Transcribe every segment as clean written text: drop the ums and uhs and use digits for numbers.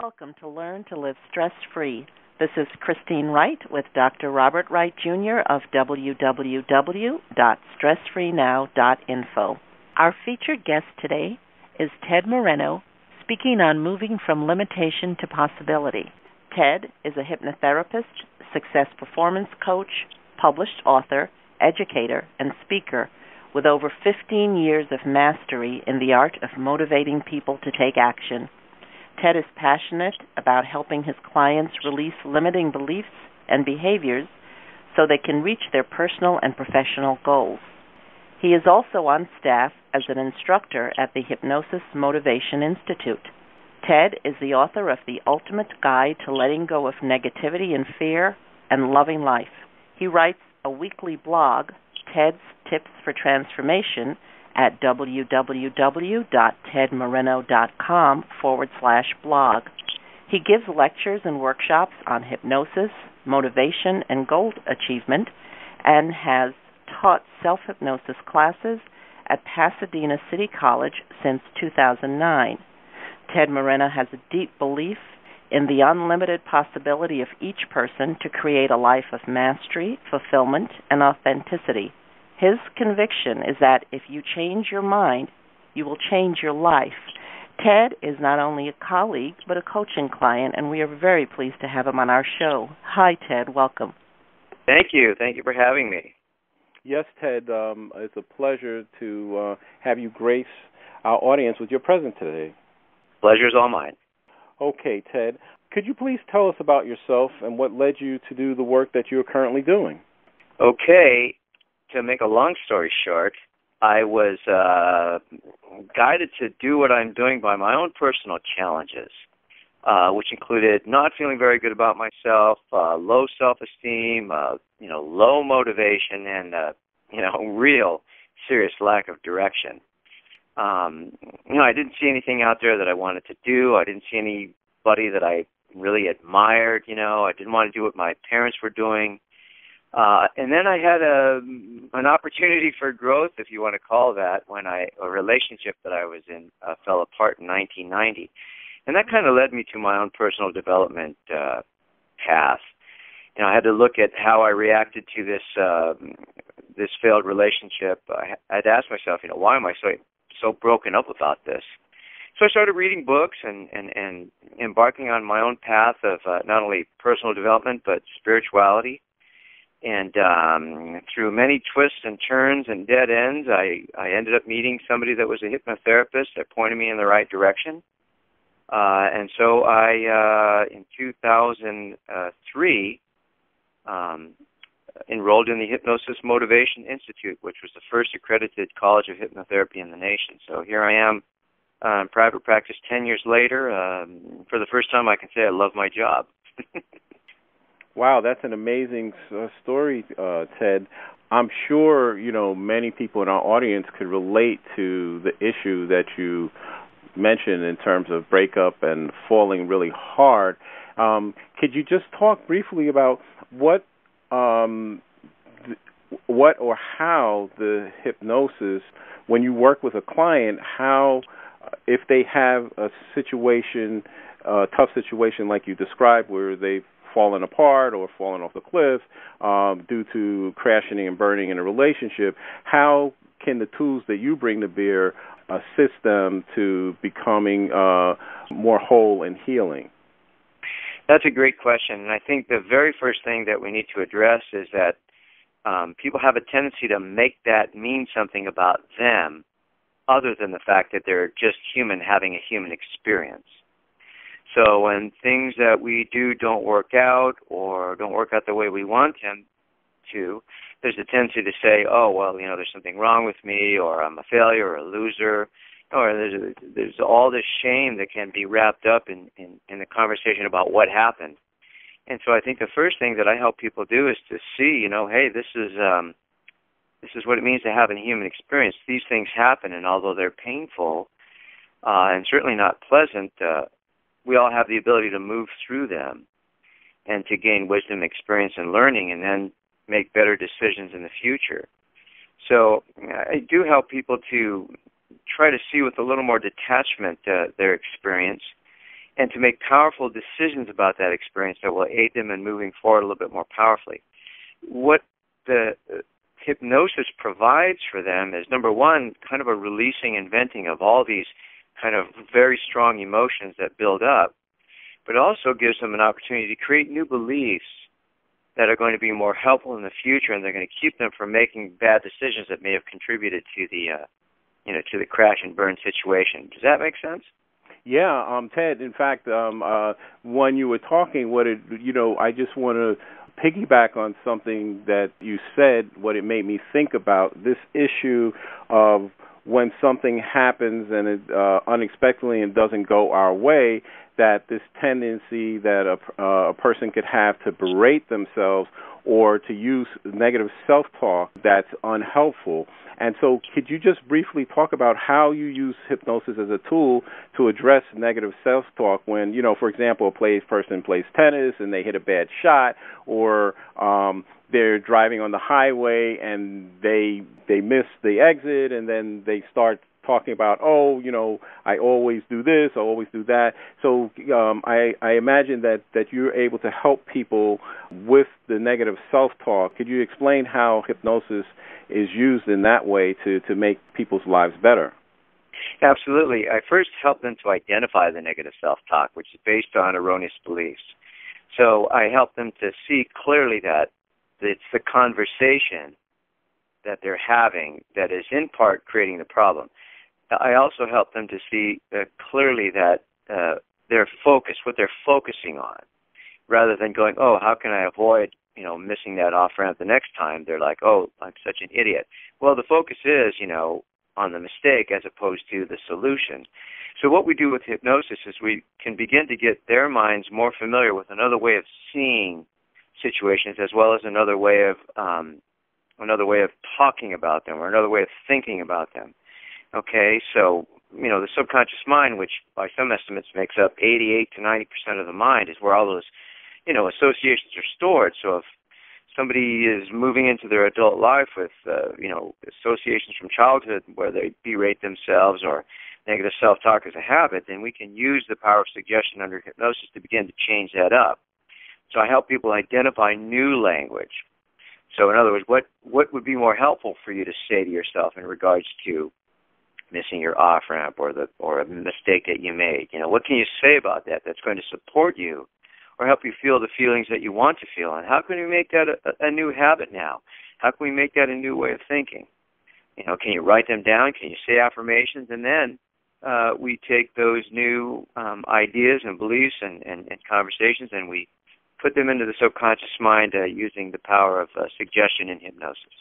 welcome to Learn to Live Stress-Free. This is Christine Wright with Dr. Robert Wright, Jr. of www.stressfreenow.info. Our featured guest today is Ted Moreno, speaking on moving from limitation to possibility. Ted is a hypnotherapist, success performance coach, published author, educator, and speaker with over 15 years of mastery in the art of motivating people to take action. Ted is passionate about helping his clients release limiting beliefs and behaviors so they can reach their personal and professional goals. He is also on staff as an instructor at the Hypnosis Motivation Institute. Ted is the author of The Ultimate Guide to Letting Go of Negativity and Fear and Loving Life. He writes a weekly blog, Ted's Tips for Transformation, at www.tedmoreno.com/blog. He gives lectures and workshops on hypnosis, motivation, and goal achievement, and has taught self-hypnosis classes at Pasadena City College since 2009. Ted Moreno has a deep belief in the unlimited possibility of each person to create a life of mastery, fulfillment, and authenticity. His conviction is that if you change your mind, you will change your life. Ted is not only a colleague, but a coaching client, and we are very pleased to have him on our show. Hi, Ted. Welcome. Thank you. Thank you for having me. Yes, Ted, it's a pleasure to have you grace our audience with your presence today. Pleasure's all mine. Okay, Ted, could you please tell us about yourself and what led you to do the work that you're currently doing? Okay. To make a long story short, I was guided to do what I'm doing by my own personal challenges, which included not feeling very good about myself, low self-esteem, low motivation, and real serious lack of direction. I didn't see anything out there that I wanted to do. I didn't see anybody that I really admired. I didn't want to do what my parents were doing. And then I had an opportunity for growth, if you want to call that, when a relationship that I was in fell apart in 1990. And that kind of led me to my own personal development path. I had to look at how I reacted to this failed relationship. I had to ask myself, why am I so broken up about this? So I started reading books and embarking on my own path of not only personal development but spirituality. And through many twists and turns and dead ends, I ended up meeting somebody that was a hypnotherapist that pointed me in the right direction. And so I, in 2003, enrolled in the Hypnosis Motivation Institute, which was the first accredited college of hypnotherapy in the nation. So here I am in private practice 10 years later. For the first time, I can say I love my job. Wow, that's an amazing story, Ted. I'm sure, many people in our audience could relate to the issue that you mentioned in terms of breakup and falling really hard. Could you just talk briefly about what or how the hypnosis, when you work with a client, how, if they have a situation, a tough situation like you described where they've fallen apart or fallen off the cliff due to crashing and burning in a relationship, how can the tools that you bring to bear assist them to becoming more whole and healing? That's a great question, and I think the very first thing that we need to address is that people have a tendency to make that mean something about them other than the fact that they're just human having a human experience. So when things that we do don't work out or don't work out the way we want them to, there's a tendency to say, oh, well, there's something wrong with me, or I'm a failure or a loser, or there's all this shame that can be wrapped up in the conversation about what happened. And so I think the first thing that I help people do is to see, hey, this is what it means to have a human experience. These things happen, and although they're painful and certainly not pleasant, we all have the ability to move through them and to gain wisdom, experience, and learning, and then make better decisions in the future. So I do help people to try to see with a little more detachment their experience and to make powerful decisions about that experience that will aid them in moving forward a little bit more powerfully. What the hypnosis provides for them is, number one, kind of a releasing and venting of all these kind of very strong emotions that build up, but also gives them an opportunity to create new beliefs that are going to be more helpful in the future, and they're going to keep them from making bad decisions that may have contributed to the, to the crash and burn situation. Does that make sense? Yeah, Ted. In fact, when you were talking, I just want to piggyback on something that you said. What it made me think about this issue of when something happens and it unexpectedly and doesn't go our way, that this tendency that a person could have to berate themselves or to use negative self-talk that's unhelpful. And so could you just briefly talk about how you use hypnosis as a tool to address negative self-talk when, for example, a person plays tennis and they hit a bad shot, or they're driving on the highway and they miss the exit, and then they start talking about, I always do this, I always do that. So I imagine that you're able to help people with the negative self-talk. Could you explain how hypnosis is used in that way to make people's lives better? Absolutely. I first help them to identify the negative self-talk, which is based on erroneous beliefs. So I help them to see clearly that it's the conversation that they're having that is in part creating the problem. I also help them to see clearly that their focus, what they're focusing on, rather than going, how can I avoid, missing that off-ramp the next time? They're like, I'm such an idiot. Well, the focus is, on the mistake as opposed to the solution. So what we do with hypnosis is we can begin to get their minds more familiar with another way of seeing situations, as well as another way of talking about them, or another way of thinking about them. Okay, so, the subconscious mind, which by some estimates makes up 88 to 90% of the mind, is where all those, associations are stored. So if somebody is moving into their adult life with, associations from childhood where they berate themselves or negative self-talk as a habit, then we can use the power of suggestion under hypnosis to begin to change that up. So I help people identify new language. So in other words, what would be more helpful for you to say to yourself in regards to missing your off-ramp or a mistake that you made? What can you say about that that's going to support you or help you feel the feelings that you want to feel? And how can we make that a new habit now? How can we make that a new way of thinking? Can you write them down? Can you say affirmations? And then we take those new ideas and beliefs and conversations, and we put them into the subconscious mind using the power of suggestion and hypnosis.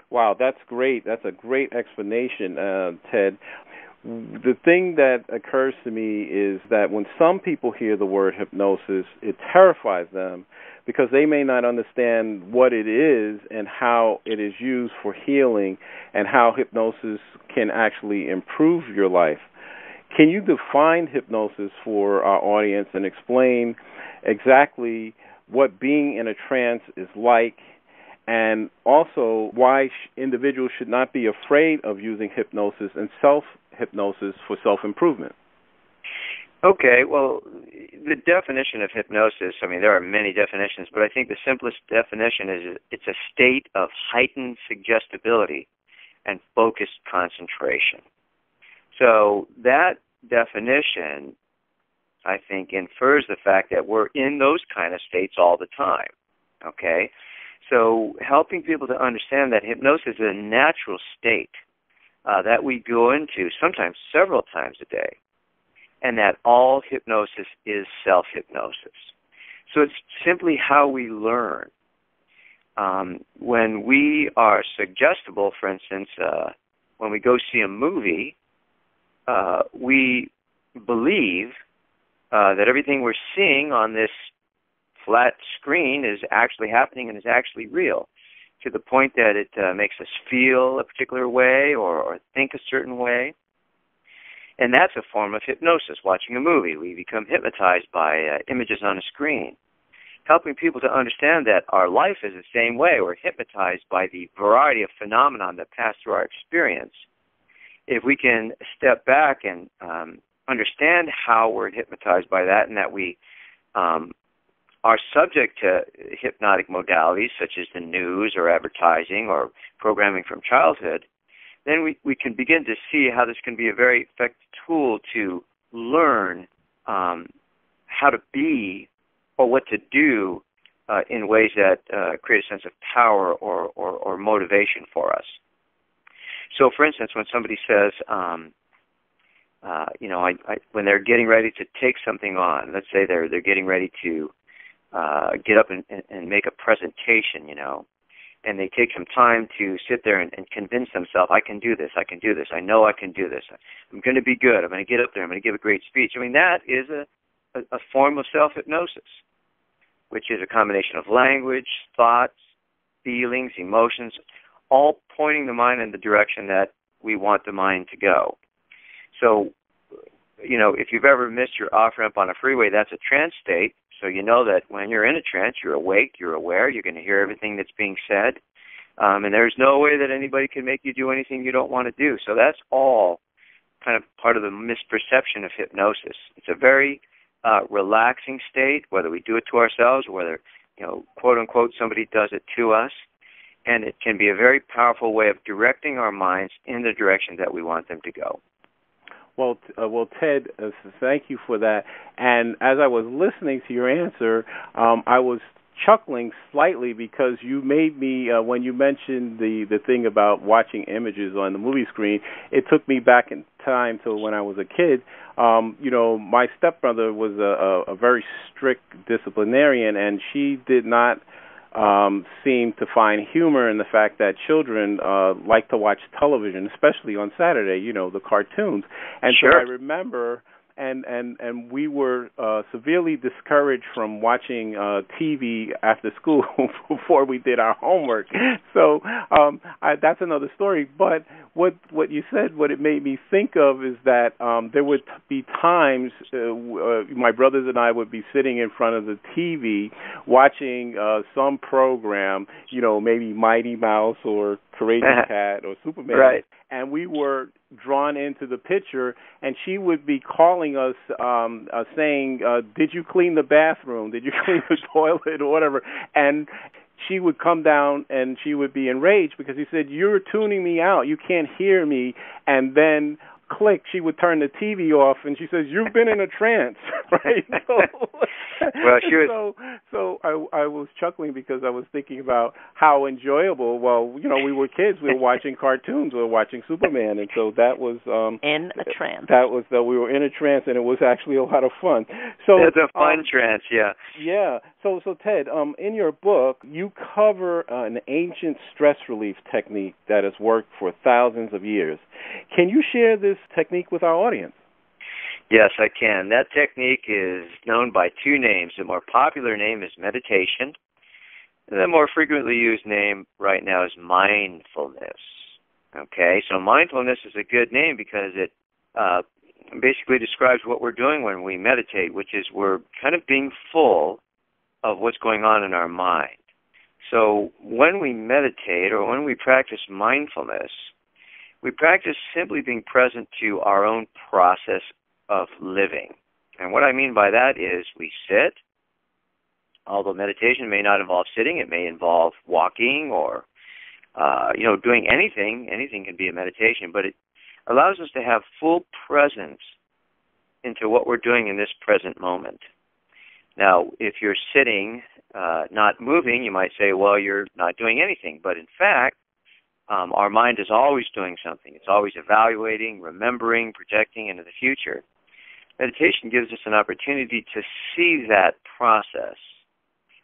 Wow, that's great. That's a great explanation, Ted. The thing that occurs to me is that when some people hear the word hypnosis, it terrifies them because they may not understand what it is and how it is used for healing and how hypnosis can actually improve your life. Can you define hypnosis for our audience and explain exactly what being in a trance is like, and also why individuals should not be afraid of using hypnosis and self-hypnosis for self-improvement? Okay, well, the definition of hypnosis, there are many definitions, but I think the simplest definition is it's a state of heightened suggestibility and focused concentration. So that definition, I think, infers the fact that we're in those kind of states all the time, okay? So helping people to understand that hypnosis is a natural state that we go into sometimes several times a day, and that all hypnosis is self-hypnosis. So it's simply how we learn. When we are suggestible, for instance, when we go see a movie, we believe that everything we're seeing on this flat screen is actually happening and is actually real, to the point that it makes us feel a particular way or think a certain way. And that's a form of hypnosis, watching a movie. We become hypnotized by images on a screen. Helping people to understand that our life is the same way. We're hypnotized by the variety of phenomena that pass through our experience. If we can step back and understand how we're hypnotized by that, and that we are subject to hypnotic modalities such as the news or advertising or programming from childhood, then we can begin to see how this can be a very effective tool to learn how to be or what to do in ways that create a sense of power or motivation for us. So, for instance, when somebody says, when they're getting ready to take something on, let's say they're getting ready to get up and make a presentation, and they take some time to sit there and convince themselves, I can do this, I know I can do this, I'm going to be good, I'm going to get up there, I'm going to give a great speech. I mean, that is a form of self-hypnosis, which is a combination of language, thoughts, feelings, emotions, all pointing the mind in the direction that we want the mind to go. So, if you've ever missed your off-ramp on a freeway, that's a trance state. So you know that when you're in a trance, you're awake, you're aware, you're going to hear everything that's being said, and there's no way that anybody can make you do anything you don't want to do. So that's all kind of part of the misperception of hypnosis. It's a very relaxing state, whether we do it to ourselves or whether, quote-unquote, somebody does it to us, and it can be a very powerful way of directing our minds in the direction that we want them to go. Well, Ted, thank you for that. And as I was listening to your answer, I was chuckling slightly because you made me, when you mentioned the thing about watching images on the movie screen, it took me back in time to when I was a kid. My stepmother was a very strict disciplinarian, and she did not seem to find humor in the fact that children like to watch television, especially on Saturday, the cartoons. And sure. So I remember, and we were severely discouraged from watching TV after school before we did our homework. So that's another story. But what you said, what it made me think of is that there would be times my brothers and I would be sitting in front of the TV watching some program, maybe Mighty Mouse or Courageous Cat or Superman, right. And we were drawn into the picture, and she would be calling us, saying, did you clean the bathroom? Did you clean the toilet or whatever? And she would come down and she would be enraged because he said, you're tuning me out. You can't hear me. And then click, she would turn the TV off, and she says, you've been in a trance, right? Well, she was... So I was chuckling because I was thinking about how enjoyable, we were kids, we were watching cartoons, we were watching Superman, and so that was... in a trance. That was that we were in a trance, and it was actually a lot of fun. So it's a fun trance, yeah. Yeah. So Ted, in your book, you cover an ancient stress relief technique that has worked for thousands of years. Can you share this technique with our audience? Yes, I can. That technique is known by two names. The more popular name is meditation. The more frequently used name right now is mindfulness. Okay, so mindfulness is a good name because it basically describes what we're doing when we meditate, which is we're kind of being full of what's going on in our mind. So when we meditate or when we practice mindfulness, we practice simply being present to our own process of living. And what I mean by that is we sit, although meditation may not involve sitting, it may involve walking or, doing anything. Anything can be a meditation, but it allows us to have full presence into what we're doing in this present moment. Now, if you're sitting, not moving, you might say, well, you're not doing anything. But in fact, our mind is always doing something. It's always evaluating, remembering, projecting into the future. Meditation gives us an opportunity to see that process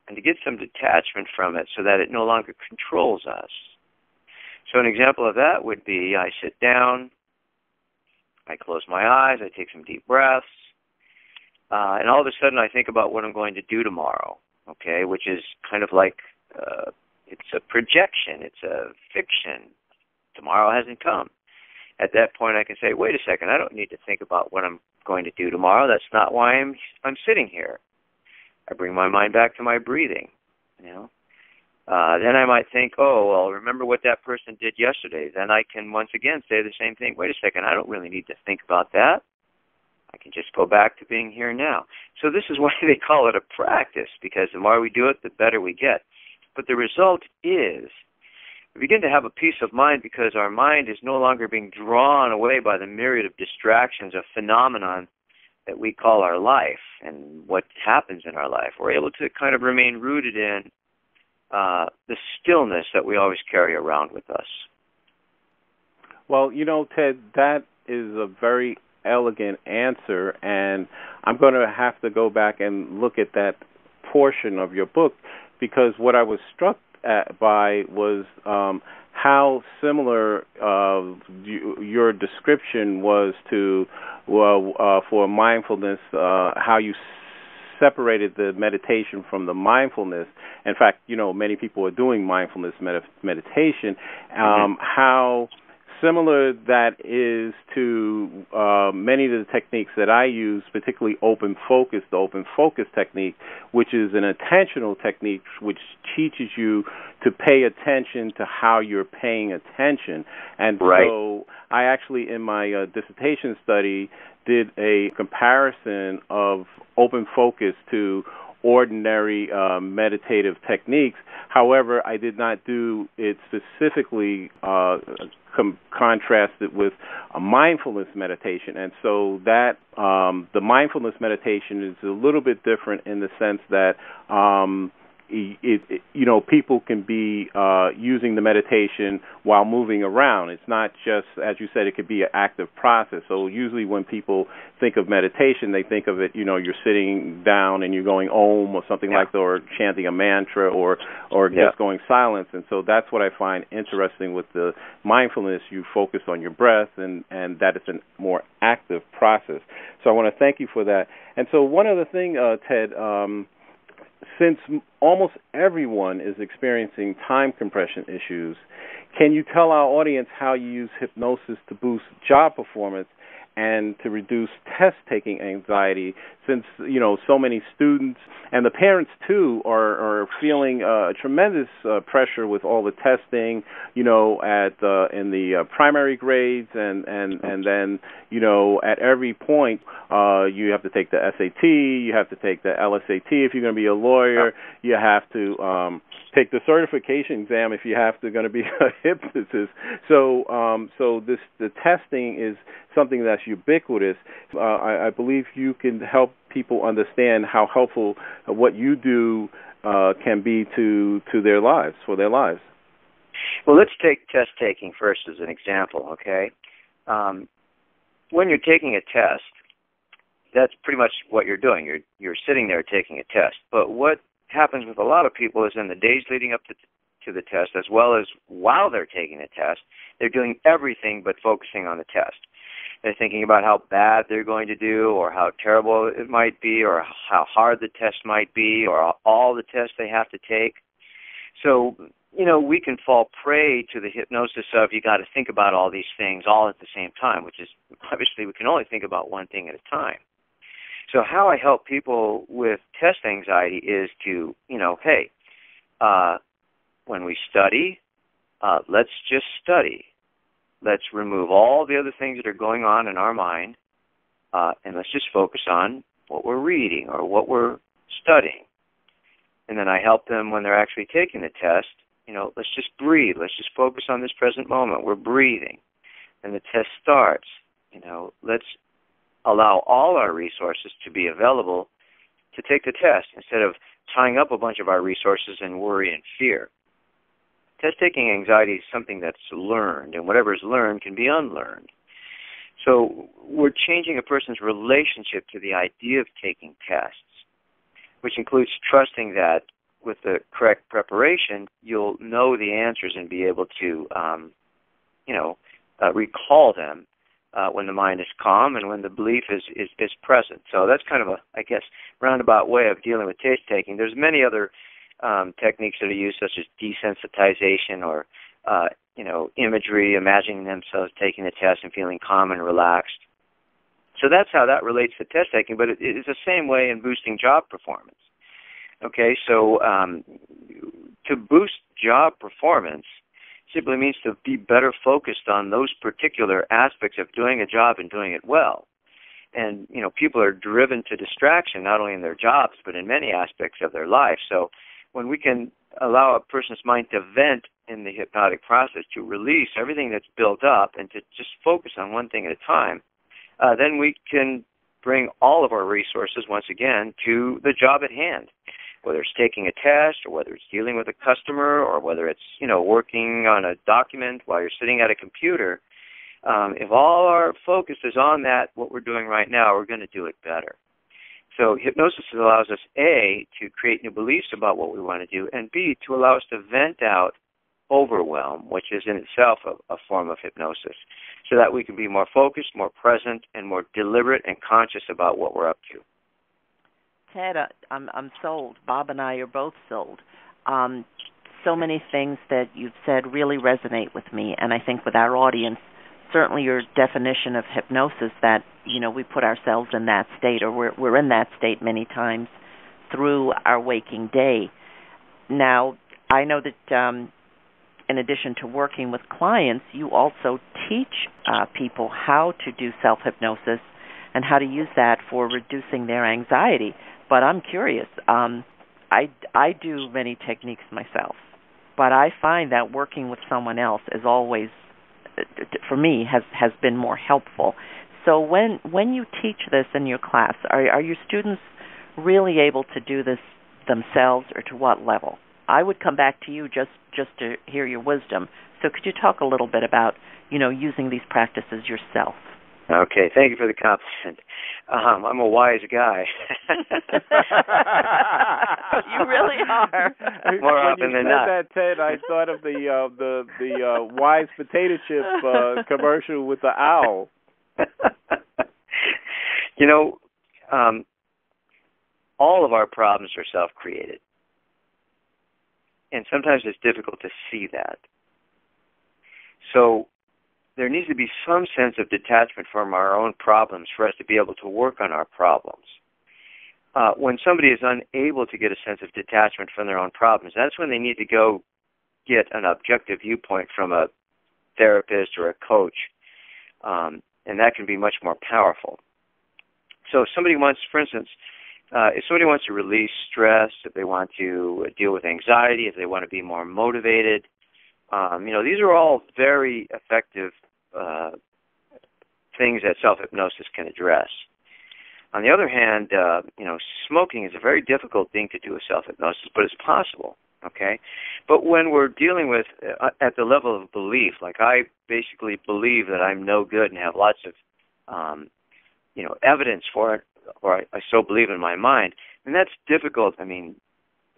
and to get some detachment from it so that it no longer controls us. So an example of that would be I sit down, I close my eyes, I take some deep breaths, and all of a sudden I think about what I'm going to do tomorrow, okay, which is kind of like it's a projection, it's a fiction. Tomorrow hasn't come. At that point I can say, wait a second, I don't need to think about what I'm going to do tomorrow. That's not why I'm sitting here. I bring my mind back to my breathing, Then I might think, remember what that person did yesterday. Then I can once again say the same thing. Wait a second, I don't really need to think about that. I can just go back to being here now. So this is why they call it a practice, because the more we do it, the better we get. But the result is we begin to have a peace of mind because our mind is no longer being drawn away by the myriad of distractions, of phenomenon that we call our life and what happens in our life. We're able to kind of remain rooted in the stillness that we always carry around with us. Well, Ted, that is a very elegant answer, and I'm going to have to go back and look at that portion of your book, because what I was struck by was how similar your description was to, for mindfulness, how you separated the meditation from the mindfulness. In fact, many people are doing mindfulness meditation. How similar that is to many of the techniques that I use, particularly the open focus technique, which is an attentional technique which teaches you to pay attention to how you're paying attention. And right. So I actually, in my dissertation study, did a comparison of open focus to ordinary meditative techniques. However, I did not do it specifically contrasted with a mindfulness meditation. And so that the mindfulness meditation is a little bit different in the sense that people can be using the meditation while moving around. It's not just, as you said, it could be an active process. So usually when people think of meditation, they think of it, you're sitting down and you're going om or something like that, or chanting a mantra or just going silence. And so that's what I find interesting with the mindfulness. You focus on your breath, and that is a more active process. So I want to thank you for that. And so one other thing, Ted, since almost everyone is experiencing time compression issues, can you tell our audience how you use hypnosis to boost job performance and to reduce test-taking anxiety, since, so many students and the parents, too, are feeling tremendous pressure with all the testing, in the primary grades, and then, at every point, you have to take the SAT, you have to take the LSAT if you're going to be a lawyer, you have to take the certification exam if you have to going to be a hypnotist. So the testing is something that's ubiquitous. I believe you can help people understand how helpful what you do can be to their lives, for their lives. Well, let's take test taking first as an example, okay? When you're taking a test, that's pretty much what you're doing. You're sitting there taking a test. But what happens with a lot of people is in the days leading up to the test, as well as while they're taking the test, they're doing everything but focusing on the test. They're thinking about how bad they're going to do, or how terrible it might be, or how hard the test might be, or all the tests they have to take. So, we can fall prey to the hypnosis of you got to think about all these things all at the same time, which is obviously we can only think about one thing at a time. So how I help people with test anxiety is to, when we study, let's just study. Let's remove all the other things that are going on in our mind, and let's just focus on what we're reading or what we're studying. And then I help them when they're actually taking the test, let's just breathe. Let's just focus on this present moment. We're breathing. And the test starts. Let's allow all our resources to be available to take the test instead of tying up a bunch of our resources in worry and fear. Test-taking anxiety is something that's learned, and whatever is learned can be unlearned. So we're changing a person's relationship to the idea of taking tests, which includes trusting that with the correct preparation, you'll know the answers and be able to, recall them when the mind is calm and when the belief is present. So that's kind of a, roundabout way of dealing with taste-taking. There's many other techniques that are used, such as desensitization or, imagery, imagining themselves taking the test and feeling calm and relaxed. So that's how that relates to test-taking, but it is the same way in boosting job performance. Okay, so to boost job performance simply means to be better focused on those particular aspects of doing a job and doing it well. And, people are driven to distraction, not only in their jobs, but in many aspects of their life. So when we can allow a person's mind to vent in the hypnotic process, to release everything that's built up and to just focus on one thing at a time, then we can bring all of our resources, once again, to the job at hand, whether it's taking a test or whether it's dealing with a customer or whether it's, working on a document while you're sitting at a computer. If all our focus is on that, what we're doing right now, we're going to do it better. So hypnosis allows us, A, to create new beliefs about what we want to do, and B, to allow us to vent out overwhelm, which is in itself a form of hypnosis, so that we can be more focused, more present, and more deliberate and conscious about what we're up to. Ted, I'm sold. Bob and I are both sold. So many things that you've said really resonate with me, and I think with our audience, certainly your definition of hypnosis, that, we put ourselves in that state, or we're in that state many times through our waking day. Now, I know that in addition to working with clients, you also teach people how to do self-hypnosis and how to use that for reducing their anxiety. But I'm curious. I do many techniques myself, but I find that working with someone else is always, for me, has been more helpful. So when you teach this in your class, are your students really able to do this themselves, or to what level? I would come back to you just to hear your wisdom. So could you talk a little bit about, using these practices yourself? Okay, thank you for the compliment. I'm a wise guy. You really are. More often than not. When you said that, Ted, I thought of the wise potato chip commercial with the owl. All of our problems are self-created. And sometimes it's difficult to see that. So there needs to be some sense of detachment from our own problems for us to be able to work on our problems. When somebody is unable to get a sense of detachment from their own problems, that's when they need to go get an objective viewpoint from a therapist or a coach, and that can be much more powerful. So if somebody wants, for instance, if somebody wants to release stress, if they want to deal with anxiety, if they want to be more motivated, these are all very effective things that self-hypnosis can address. On the other hand, smoking is a very difficult thing to do with self-hypnosis, but it's possible, okay? But when we're dealing with, at the level of belief, like I basically believe that I'm no good and have lots of, evidence for it, or I so believe in my mind, and that's difficult. I mean,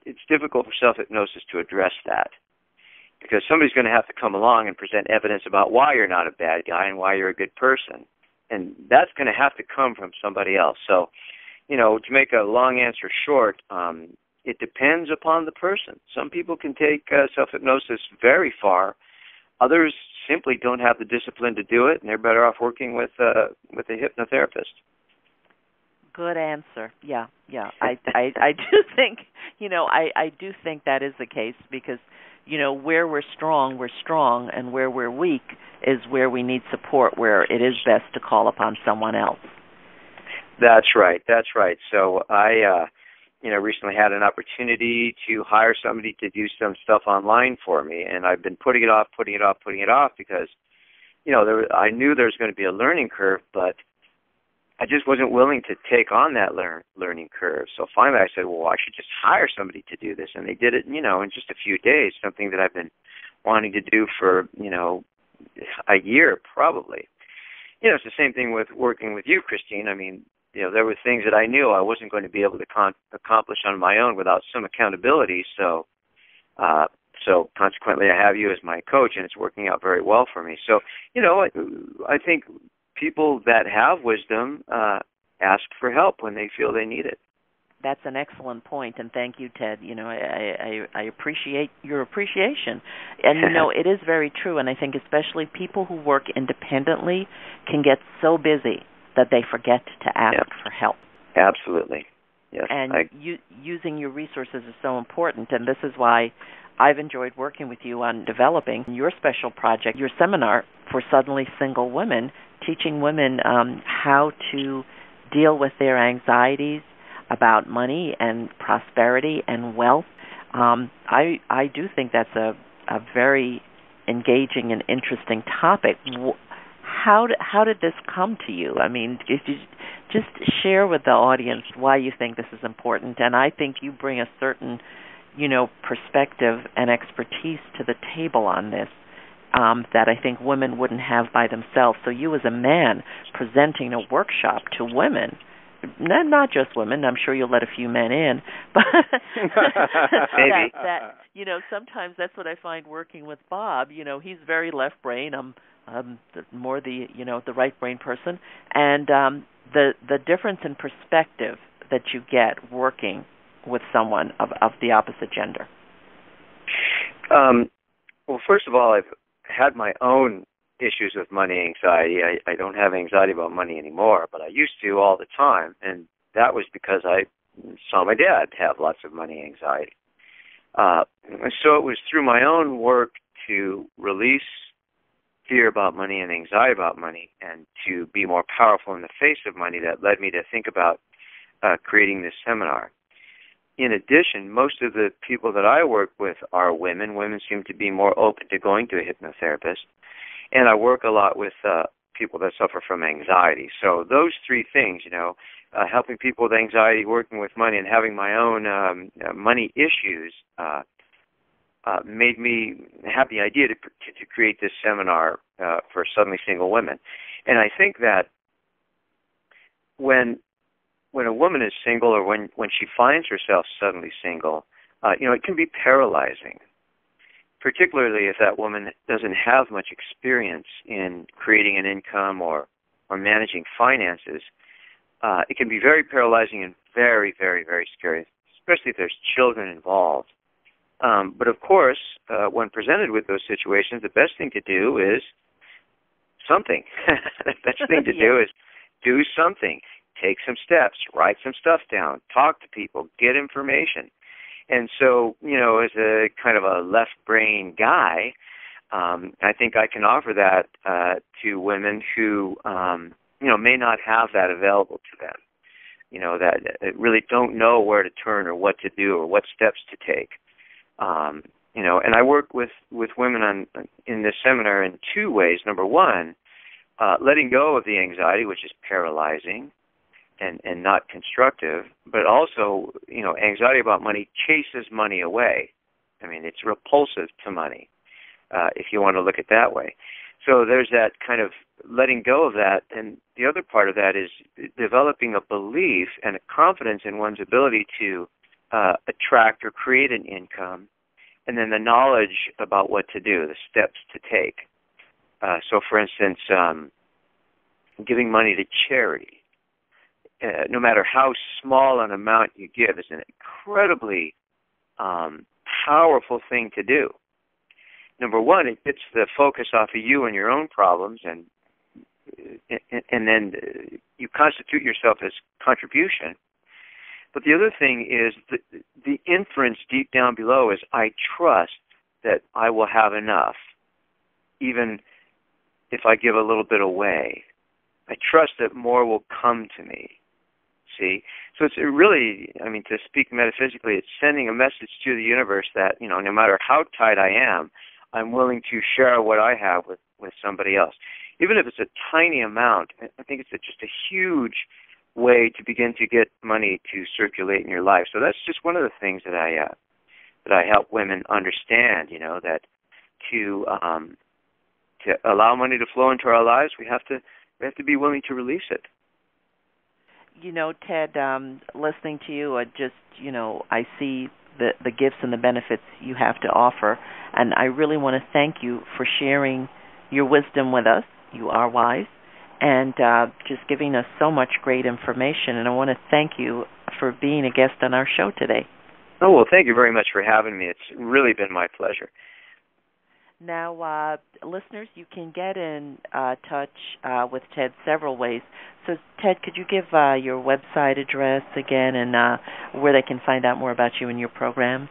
it's difficult for self-hypnosis to address that, because somebody's going to have to come along and present evidence about why you're not a bad guy and why you're a good person. And that's going to have to come from somebody else. So, to make a long answer short, it depends upon the person. Some people can take self-hypnosis very far. Others simply don't have the discipline to do it, and they're better off working with a hypnotherapist. Good answer. Yeah. I do think, I do think that is the case, because, where we're strong, and where we're weak is where we need support, where it is best to call upon someone else. That's right. So I, recently had an opportunity to hire somebody to do some stuff online for me, and I've been putting it off because, I knew there was going to be a learning curve, but I just wasn't willing to take on that learning curve. So finally I said, well, I should just hire somebody to do this. And they did it, in just a few days, something that I've been wanting to do for, a year probably. It's the same thing with working with you, Christine. I mean, there were things that I knew I wasn't going to be able to accomplish on my own without some accountability. So consequently I have you as my coach, and it's working out very well for me. So, I think people that have wisdom ask for help when they feel they need it. That's an excellent point, and thank you, Ted. I appreciate your appreciation. And, it is very true, and I think especially people who work independently can get so busy that they forget to ask for help. Absolutely. Yes. And using your resources is so important, and this is why I've enjoyed working with you on developing your special project, your seminar for suddenly single women, teaching women how to deal with their anxieties about money and prosperity and wealth. I do think that's a very engaging and interesting topic. How did this come to you? I mean, just share with the audience why you think this is important. And I think you bring a certain, perspective and expertise to the table on this that I think women wouldn't have by themselves. So you as a man presenting a workshop to women, not just women, I'm sure you'll let a few men in, but maybe. that sometimes that's what I find working with Bob. He's very left brain. I'm more the the right brain person, and the difference in perspective that you get working with someone of the opposite gender. Well, first of all, I've had my own issues with money anxiety. I don't have anxiety about money anymore, but I used to all the time, and that was because I saw my dad have lots of money anxiety. So it was through my own work to release fear about money and anxiety about money and to be more powerful in the face of money that led me to think about creating this seminar. In addition, most of the people that I work with are women. Women seem to be more open to going to a hypnotherapist. And I work a lot with people that suffer from anxiety. So those three things, helping people with anxiety, working with money, and having my own money issues made me have the idea to create this seminar for suddenly single women. And I think that when a woman is single or when she finds herself suddenly single, it can be paralyzing, particularly if that woman doesn't have much experience in creating an income or managing finances. It can be very paralyzing and very, very, very scary, especially if there's children involved. But of course, when presented with those situations, the best thing to do is something. The best thing to do is do something. Take some steps, write some stuff down, talk to people, get information. And so, as a kind of a left brain guy, I think I can offer that to women who, may not have that available to them, that really don't know where to turn or what to do or what steps to take. And I work with women in this seminar in two ways. Number one, letting go of the anxiety, which is paralyzing and not constructive, but also, anxiety about money chases money away. I mean, it's repulsive to money, if you want to look at it that way. So there's that kind of letting go of that, and the other part of that is developing a belief and a confidence in one's ability to attract or create an income, and then the knowledge about what to do, the steps to take. So, for instance, giving money to charity, no matter how small an amount you give, is an incredibly powerful thing to do. Number one, it gets the focus off of you and your own problems, and then you constitute yourself as contribution. But the other thing is the inference deep down below is I trust that I will have enough, even if I give a little bit away. I trust that more will come to me. See? So it's really, to speak metaphysically, it's sending a message to the universe that, no matter how tight I am, I'm willing to share what I have with somebody else. Even if it's a tiny amount, I think it's just a huge way to begin to get money to circulate in your life. So that's just one of the things that I help women understand, that to allow money to flow into our lives, we have to be willing to release it. Ted, listening to you, I see the gifts and the benefits you have to offer, and I really want to thank you for sharing your wisdom with us. You are wise, and just giving us so much great information, and I want to thank you for being a guest on our show today. Oh, well, thank you very much for having me. It's really been my pleasure. Now, listeners, you can get in touch with Ted several ways. So, Ted, could you give your website address again and where they can find out more about you and your programs?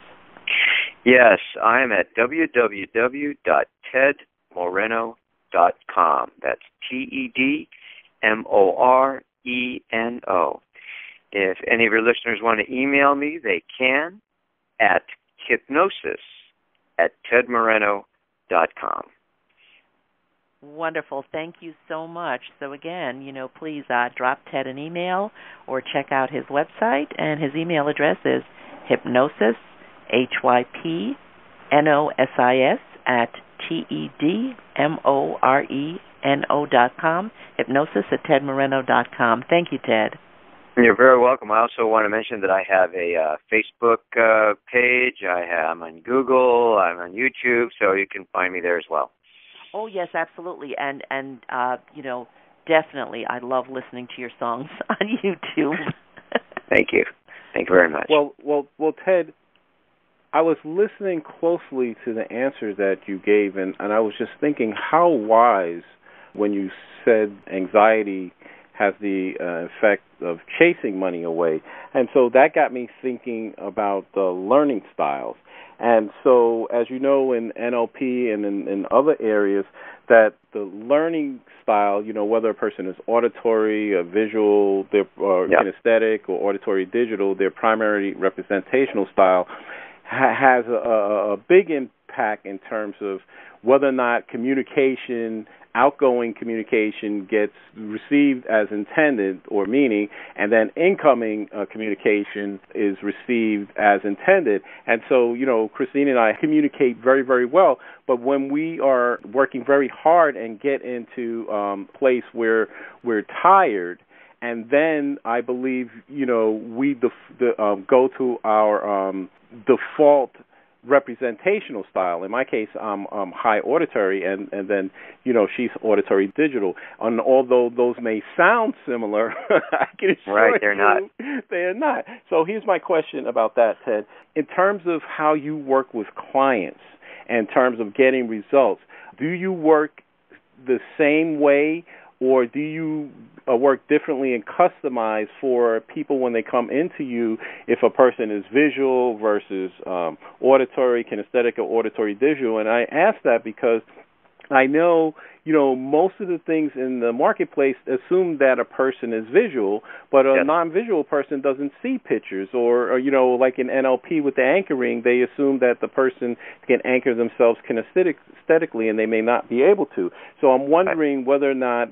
Yes, I am at www.tedmoreno.com. That's TEDMORENO.com. If any of your listeners want to email me, they can at hypnosis@tedmoreno.com. Wonderful. Thank you so much. So again, please drop Ted an email or check out his website, and his email address is hypnosis, hypnosis, @tedmoreno.com, hypnosis@tedmoreno.com. Thank you, Ted. You're very welcome. I also want to mention that I have a Facebook page. I'm on Google. I'm on YouTube, so you can find me there as well. Oh, yes, absolutely. And definitely I love listening to your songs on YouTube. Thank you. Thank you very much. Well, Ted, I was listening closely to the answers that you gave, and I was just thinking how wise when you said anxiety has the effect of chasing money away. And so that got me thinking about the learning styles. And so, as you know, in NLP and in other areas, that the learning style, whether a person is auditory, visual, or kinesthetic, or auditory digital, their primary representational style has a big impact in terms of whether or not outgoing communication gets received as intended or meaning, and then incoming communication is received as intended. And so, Christine and I communicate very, very well, but when we are working very hard and get into a place where we're tired, and then I believe, we go to our default representational style. In my case, I'm high auditory, and then she's auditory digital. And although those may sound similar, I can assure you they're not. They're not. So here's my question about that, Ted. In terms of how you work with clients, in terms of getting results, do you work the same way, or do you work differently and customize for people when they come into you, if a person is visual versus auditory, kinesthetic, or auditory digital? And I ask that because I know, most of the things in the marketplace assume that a person is visual, but a non-visual person doesn't see pictures, or like in NLP with the anchoring, they assume that the person can anchor themselves kinesthetically, and they may not be able to. So I'm wondering whether or not,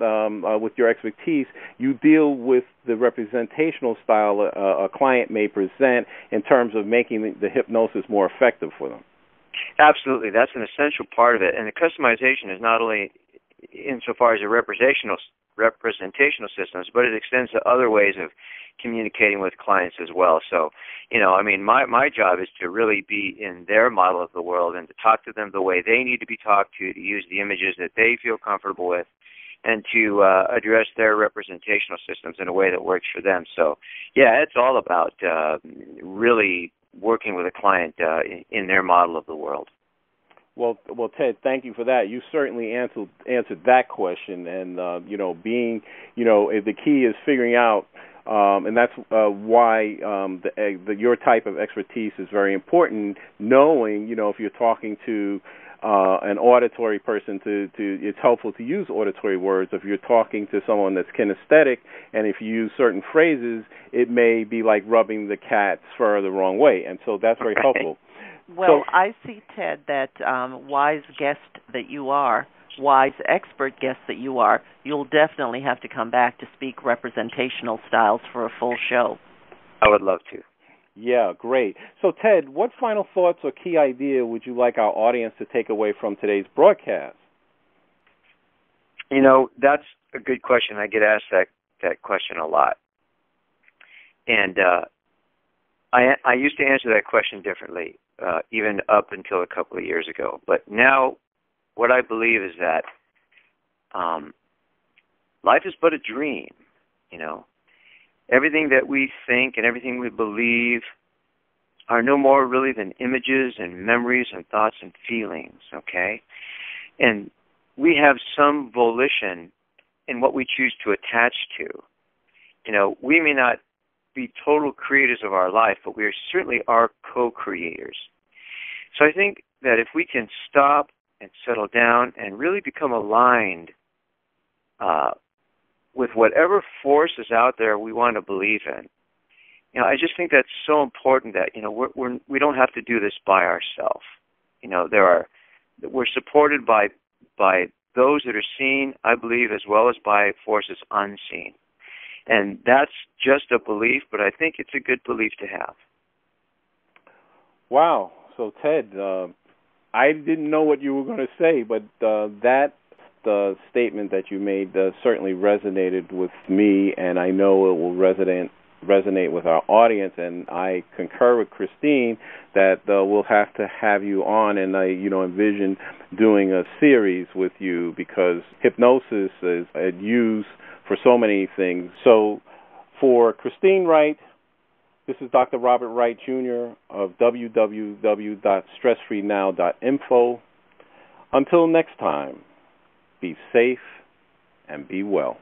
with your expertise, you deal with the representational style a client may present in terms of making the hypnosis more effective for them. Absolutely. That's an essential part of it. And the customization is not only insofar as the representational systems, but it extends to other ways of communicating with clients as well. So, my job is to really be in their model of the world and to talk to them the way they need to be talked to use the images that they feel comfortable with, and to address their representational systems in a way that works for them. So, it's all about really working with a client in their model of the world. Well, Ted, thank you for that. You certainly answered that question, and being, the key is figuring out, and that's why your type of expertise is very important. Knowing, if you're talking to an auditory person, it's helpful to use auditory words. If you're talking to someone that's kinesthetic, and if you use certain phrases, it may be like rubbing the cat's fur the wrong way, and so that's very helpful. Well, I see, Ted, that wise guest that you are, wise expert guest that you are, you'll definitely have to come back to speak representational styles for a full show. I would love to. Yeah, great. So, Ted, what final thoughts or key idea would you like our audience to take away from today's broadcast? That's a good question. I get asked that question a lot. And I used to answer that question differently, even up until a couple of years ago. But now what I believe is that life is but a dream, Everything that we think and everything we believe are no more really than images and memories and thoughts and feelings, okay? And we have some volition in what we choose to attach to. We may not be total creators of our life, but we certainly are co-creators. So I think that if we can stop and settle down and really become aligned with whatever force is out there we want to believe in. I just think that's so important that we don't have to do this by ourselves. We're supported by those that are seen, I believe, as well as by forces unseen. And that's just a belief, but I think it's a good belief to have. Wow. So, Ted, I didn't know what you were going to say, but the statement that you made certainly resonated with me, and I know it will resonate with our audience. And I concur with Christine that we'll have to have you on, and I envision doing a series with you, because hypnosis is used for so many things. So for Christine Wright, this is Dr. Robert Wright, Jr. of www.stressfreenow.info. Until next time, be safe and be well.